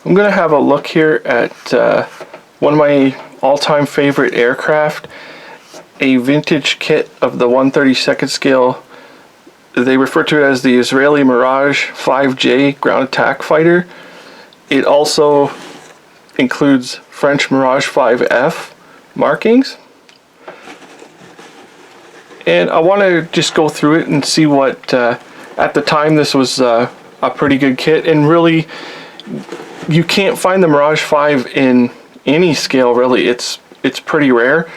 I'm going to have a look here at one of my all-time favorite aircraft, a vintage kit of the 1/32 scale. They refer to it as the Israeli Mirage 5J ground attack fighter. It also includes French Mirage 5F markings. And I want to just go through it and see what, at the time, this was a pretty good kit. And really, you can't find the Mirage 5 in any scale, really. It's pretty rare.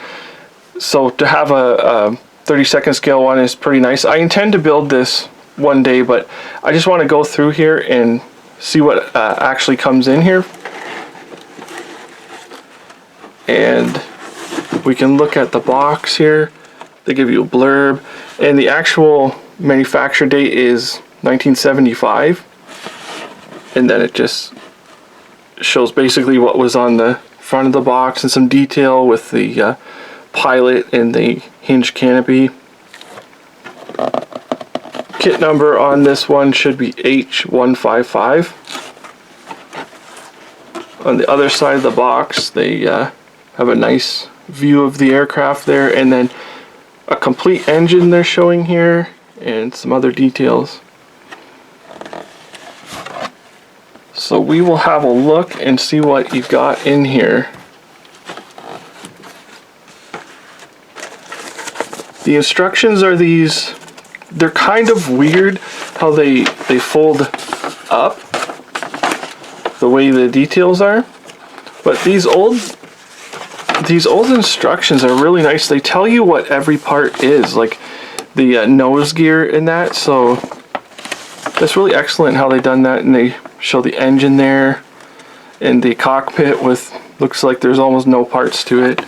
So to have a 32nd scale one is pretty nice. I intend to build this one day, but I just want to go through here and see what actually comes in here. And we can look at the box here. They give you a blurb, and the actual manufacture date is 1975, and then it just shows basically what was on the front of the box and some detail with the pilot and the hinge canopy. Kit number on this one should be H155. On the other side of the box, they have a nice view of the aircraft there, and then a complete engine they're showing here and some other details. So we will have a look and see what you've got in here. The instructions are these. They're kind of weird how they fold up, the way the details are, but these old instructions are really nice. They tell you what every part is, like the nose gear and that, so that's really excellent how they done that. And they show the engine there and the cockpit with, looks like there's almost no parts to it,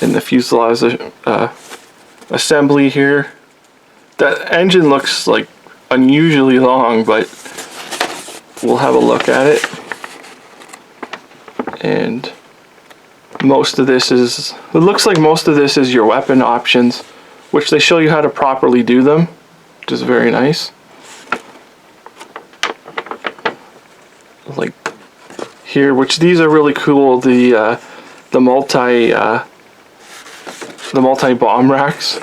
and the fuselage assembly here. That engine looks like unusually long, but we'll have a look at it. And most of this is, it looks like most of this is your weapon options, which they show you how to properly do them, which is very nice. Like here, which these are really cool, the multi bomb racks,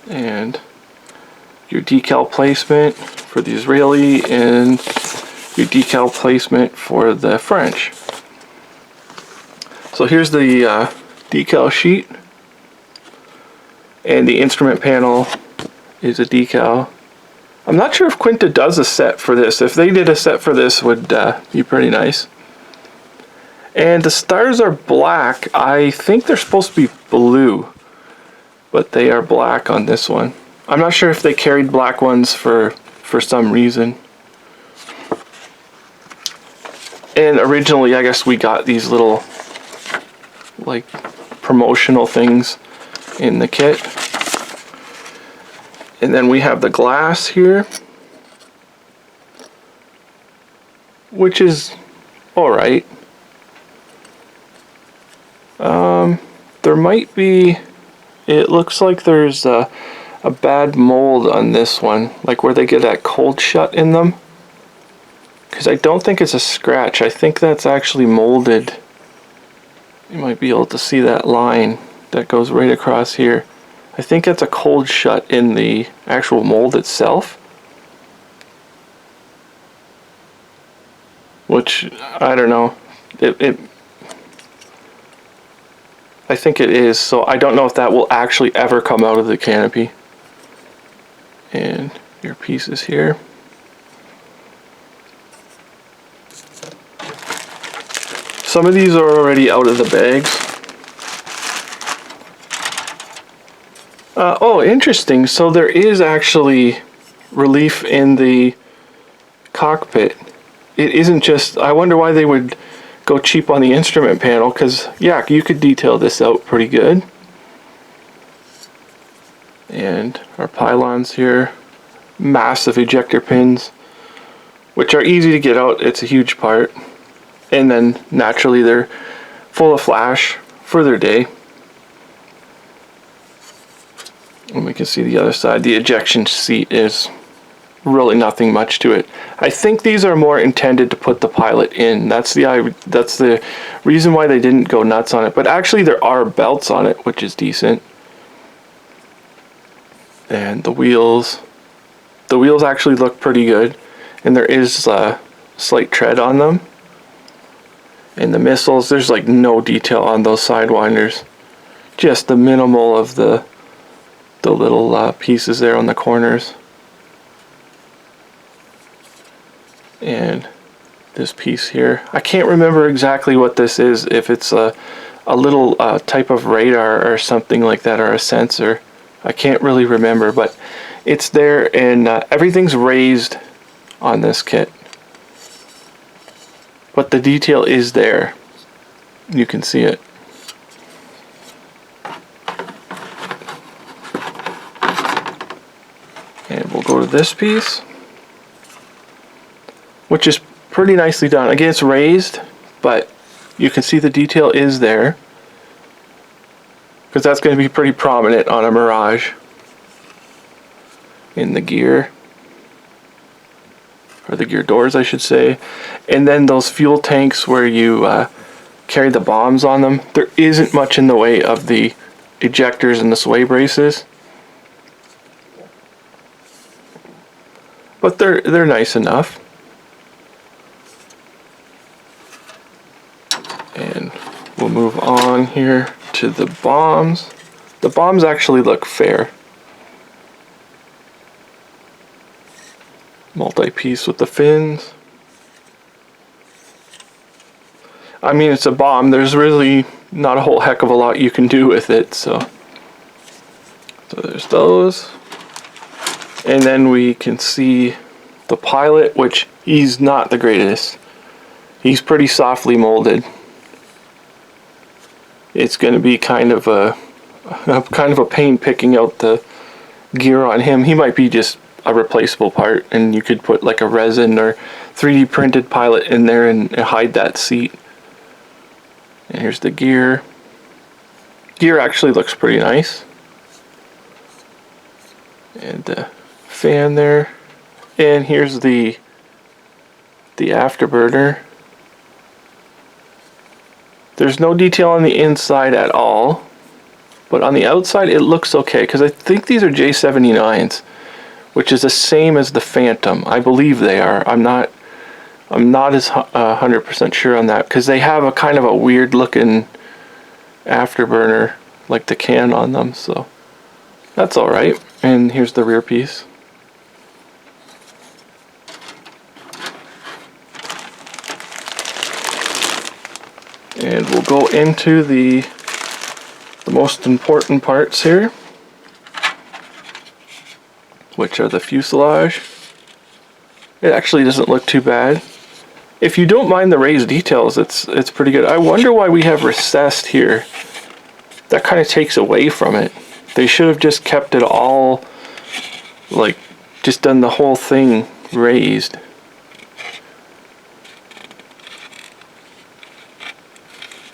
and your decal placement for the Israeli and your decal placement for the French. So here's the decal sheet, and the instrument panel is a decal. I'm not sure if Quinta does a set for this. If they did a set for this, would be pretty nice. And the stars are black. I think they're supposed to be blue, but they are black on this one. I'm not sure if they carried black ones for some reason. And originally, I guess we got these little like promotional things in the kit. And then we have the glass here, which is alright. There might be, it looks like there's a bad mold on this one, like where they get that cold shut in them. Because I don't think it's a scratch, I think that's actually molded. You might be able to see that line that goes right across here. I think that's a cold shut in the actual mold itself. Which, I don't know. I think it is, so I don't know if that will actually ever come out of the canopy. And your pieces here. Some of these are already out of the bags. Oh, interesting. So there is actually relief in the cockpit. It isn't just, I wonder why they would go cheap on the instrument panel, because yeah, you could detail this out pretty good. And our pylons here, massive ejector pins, which are easy to get out. It's a huge part. And then naturally they're full of flash for their day. And we can see the other side. The ejection seat is really nothing much to it. I think these are more intended to put the pilot in. That's the reason why they didn't go nuts on it. But actually there are belts on it, which is decent. And the wheels actually look pretty good, and there is slight tread on them. And the missiles, there's like no detail on those sidewinders, just the minimal of the little pieces there on the corners. And this piece here, I can't remember exactly what this is, if it's a little type of radar or something like that, or a sensor. I can't really remember, but it's there, and everything's raised on this kit. But the detail is there. You can see it. And we'll go to this piece, which is pretty nicely done. Again, it's raised, but you can see the detail is there, because that's going to be pretty prominent on a Mirage. In the gear, or the gear doors I should say. And then those fuel tanks where you carry the bombs on them, there isn't much in the way of the ejectors and the sway braces, but they're nice enough. And we'll move on here to the bombs. The bombs actually look fair. Multi-piece with the fins. I mean, it's a bomb. There's really not a whole heck of a lot you can do with it. So there's those. And then we can see the pilot, which he's not the greatest. He's pretty softly molded. It's going to be kind of a pain picking out the gear on him. He might be just a replaceable part, and you could put like a resin or 3D printed pilot in there and hide that seat. And here's the gear. Gear actually looks pretty nice. And the fan there. And here's the afterburner. There's no detail on the inside at all, but on the outside it looks okay, because I think these are J79s. Which is the same as the Phantom. I believe they are. I'm not as 100% sure on that, because they have a kind of a weird looking afterburner, like the can on them, so that's alright. And here's the rear piece. And we'll go into the most important parts here, which are the fuselage. It actually doesn't look too bad. If you don't mind the raised details, it's pretty good. I wonder why we have recessed here. That kind of takes away from it. They should have just kept it all, like, just done the whole thing raised.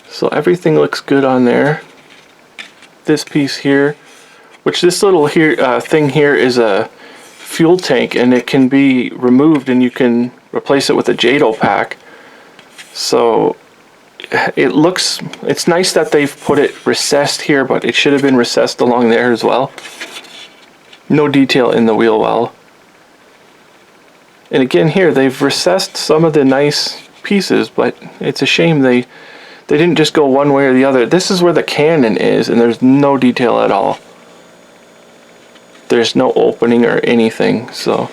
So everything looks good on there. This piece here, which this little thing here is a fuel tank, and it can be removed and you can replace it with a JADO pack. So it's nice that they've put it recessed here, but it should have been recessed along there as well. No detail in the wheel well. And again here, they've recessed some of the nice pieces, but it's a shame they didn't just go one way or the other. This is where the cannon is, and there's no detail at all. There's no opening or anything, so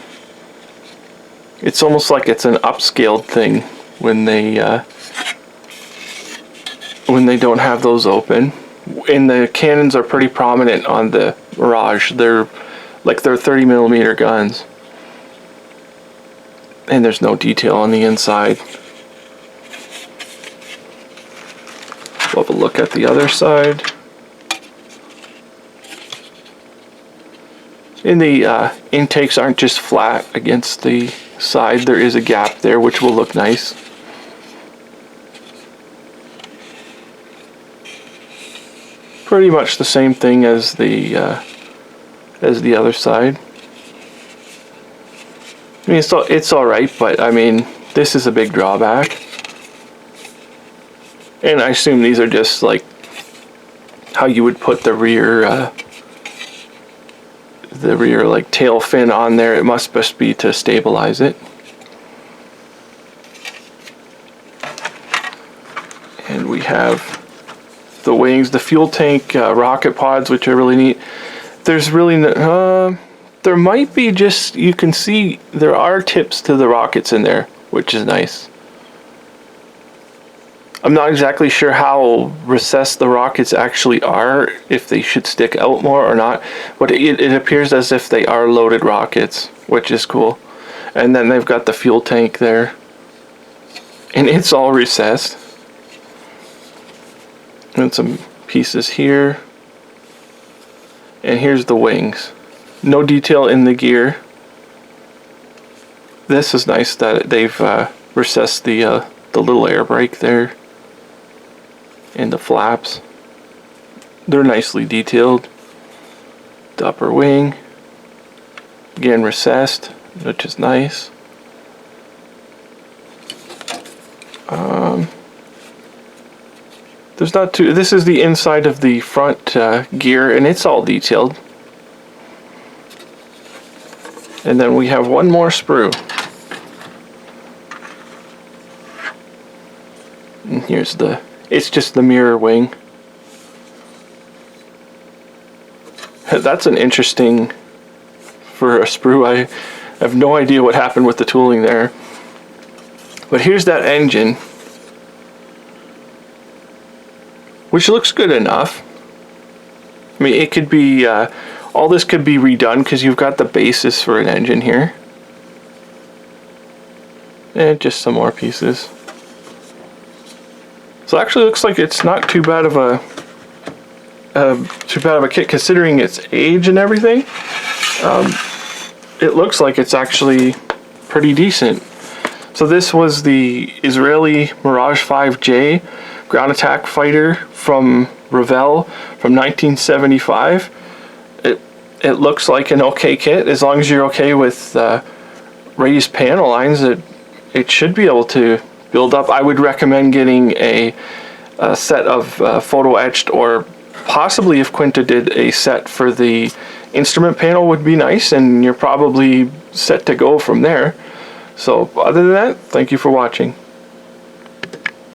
it's almost like it's an upscaled thing when they don't have those open. And the cannons are pretty prominent on the Mirage. They're 30mm guns, and there's no detail on the inside. We'll have a look at the other side. And the intakes aren't just flat against the side. There is a gap there, which will look nice. Pretty much the same thing as the other side. I mean, it's all right, but I mean, this is a big drawback. And I assume these are just like how you would put the rear like tail fin on there. It must just be to stabilize it. And we have the wings, the fuel tank, rocket pods, which are really neat. There's really no, there might be just, you can see there are tips to the rockets in there, which is nice. I'm not exactly sure how recessed the rockets actually are, if they should stick out more or not, but it appears as if they are loaded rockets, which is cool. And then they've got the fuel tank there, and it's all recessed. And some pieces here, and here's the wings. No detail in the gear. This is nice that they've recessed the little air brake there. And the flaps, they're nicely detailed. The upper wing, again recessed, which is nice. There's not too. This is the inside of the front gear, and it's all detailed. And then we have one more sprue. And here's the. It's just the mirror wing. That's an interesting for a sprue. I have no idea what happened with the tooling there. But here's that engine, which looks good enough. I mean, it could be, all this could be redone because you've got the basis for an engine here. And just some more pieces. So it actually looks like it's not too bad of a kit considering its age and everything. It looks like it's actually pretty decent. So this was the Israeli Mirage 5J ground attack fighter from Revell from 1975. It looks like an okay kit. As long as you're okay with raised panel lines, it should be able to build up. I would recommend getting a set of photo etched, or possibly if Quinta did a set for the instrument panel would be nice, and you're probably set to go from there. So other than that, thank you for watching.